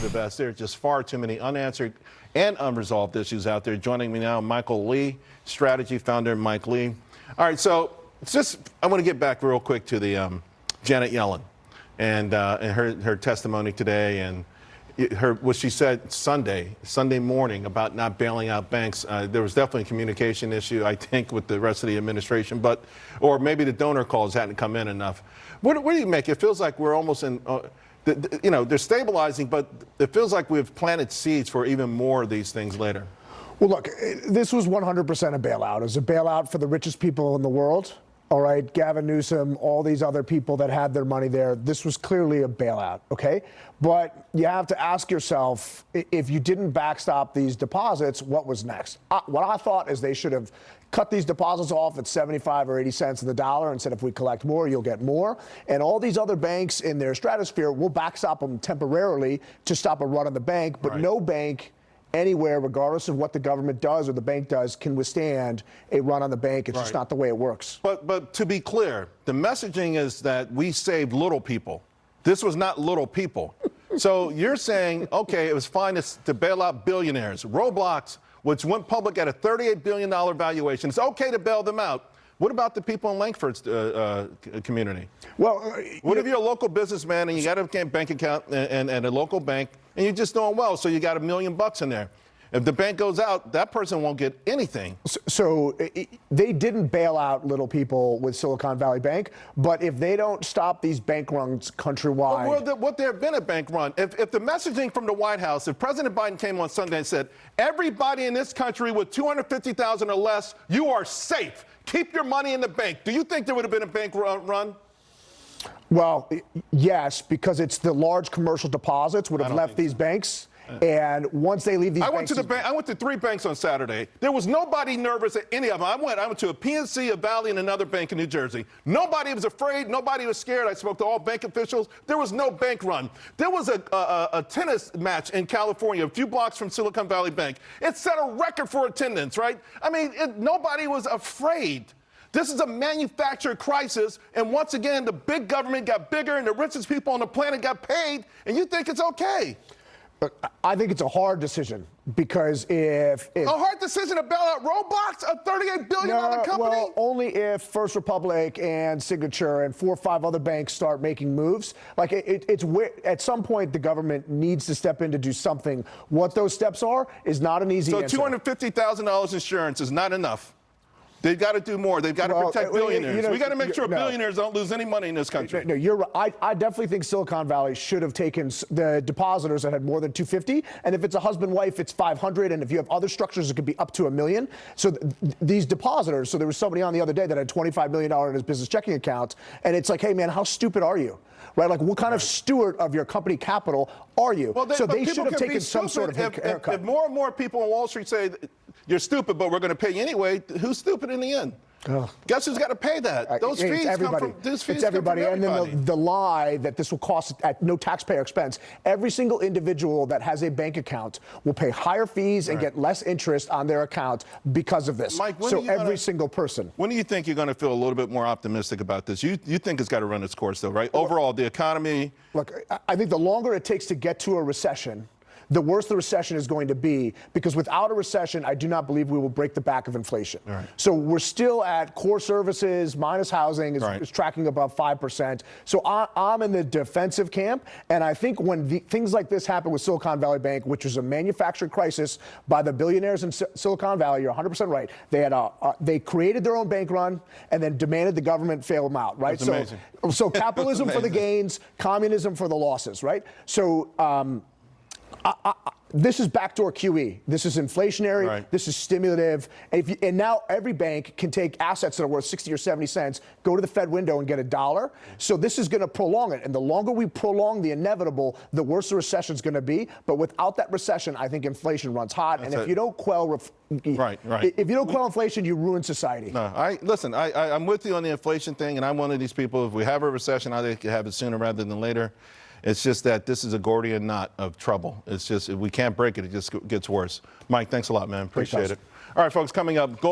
The best. There are just far too many unanswered and unresolved issues out there. Joining me now, Michael Lee, strategy founder Mike Lee. All right, so I want to get back real quick to the Janet Yellen and her testimony today and what she said Sunday morning about not bailing out banks. There was definitely a communication issue, I think, with the rest of the administration, or maybe the donor calls hadn't come in enough. What do you make? It feels like we're almost in. They're stabilizing, but it feels like we've planted seeds for even more of these things later. Well, look, this was 100% a bailout. It was a bailout for the richest people in the world. All right, Gavin Newsom, all these other people that had their money there. This was clearly a bailout, okay? But you have to ask yourself, if you didn't backstop these deposits, what was next? What I thought is they should have cut these deposits off at 75 or 80 cents on the dollar and said, if we collect more, you'll get more. And all these other banks in their stratosphere will backstop them temporarily to stop a run on the bank, but right. No bank anywhere, regardless of what the government does or the bank does, can withstand a run on the bank. It's just not the way it works. But to be clear, the messaging is that we saved little people. This was not little people. So you're saying, okay, it was fine to bail out billionaires. Roblox, which went public at a $38 billion valuation, it's okay to bail them out. What about the people in Langford's community? Well, what if you're a local businessman and you got a bank account and a local bank and you're just doing well, so you got $1 million in there? If the bank goes out, that person won't get anything. So they didn't bail out little people with Silicon Valley Bank, but if they don't stop these bank runs countrywide. Well, would there have been a bank run? If the messaging from the White House, if President Biden came on Sunday and said, everybody in this country with $250,000 or less, you are safe. Keep your money in the bank. Do you think there would have been a bank run? Well, yes, because it's the large commercial deposits would have left these banks. And once they leave these banks. I went to 3 banks on Saturday. There was nobody nervous at any of them. I went to a PNC, a Valley, and another bank in New Jersey. Nobody was afraid. Nobody was scared. I spoke to all bank officials. There was no bank run. There was a tennis match in California, a few blocks from Silicon Valley Bank. It set a record for attendance, right? I mean, nobody was afraid. This is a manufactured crisis, and once again, the big government got bigger, and the richest people on the planet got paid, and you think it's okay? I think it's a hard decision because if a hard decision to bail out Roblox, a $38 billion company? Well, only if First Republic and Signature and 4 or 5 other banks start making moves. Like it's at some point the government needs to step in to do something. What those steps are is not an easy answer. So $250,000 insurance is not enough. They've got to do more. They've got to protect billionaires. We got to make sure billionaires don't lose any money in this country. No, you're right. I definitely think Silicon Valley should have taken the depositors that had more than 250. And if it's a husband-wife, it's 500. And if you have other structures, it could be up to $1 million. So these depositors, so there was somebody on the other day that had $25 million in his business checking account. And it's like, hey, man, how stupid are you? Right? Like, what kind of steward of your company capital are you? Well, so they should have taken some sort of haircut. If more and more people on Wall Street say, you're stupid, but we're going to pay you anyway, who's stupid in the end? Guess who's got to pay that? Those fees come from everybody. And then the lie that this will cost at no taxpayer expense. Every single individual that has a bank account will pay higher fees and get less interest on their account because of this. Mike, every single person. When do you think you're going to feel a little bit more optimistic about this? You think it's got to run its course, though, right? Overall, the economy. Look, I think the longer it takes to get to a recession, the worse the recession is going to be, because without a recession, I do not believe we will break the back of inflation. Right. So we're still at core services minus housing is tracking above 5%. So I'm in the defensive camp, and I think when things like this happen with Silicon Valley Bank, which is a manufactured crisis by the billionaires in Silicon Valley, you're 100% right. They created their own bank run and then demanded the government fail them out, right? That's amazing. So capitalism for the gains, communism for the losses, right? So this is backdoor QE. This is inflationary. This is stimulative. And now every bank can take assets that are worth 60 or 70 cents, go to the Fed window and get $1. So this is going to prolong it. And the longer we prolong the inevitable, the worse the recession is going to be. But without that recession, I think inflation runs hot. And if you don't quell if you don't quell inflation, you ruin society. No, listen, I'm with you on the inflation thing, and I'm one of these people. If we have a recession, I think we have it sooner rather than later. It's just that this is a Gordian knot of trouble. It's just, if we can't break it, it just gets worse. Mike, thanks a lot, man. Appreciate it. All right, folks, coming up, gold.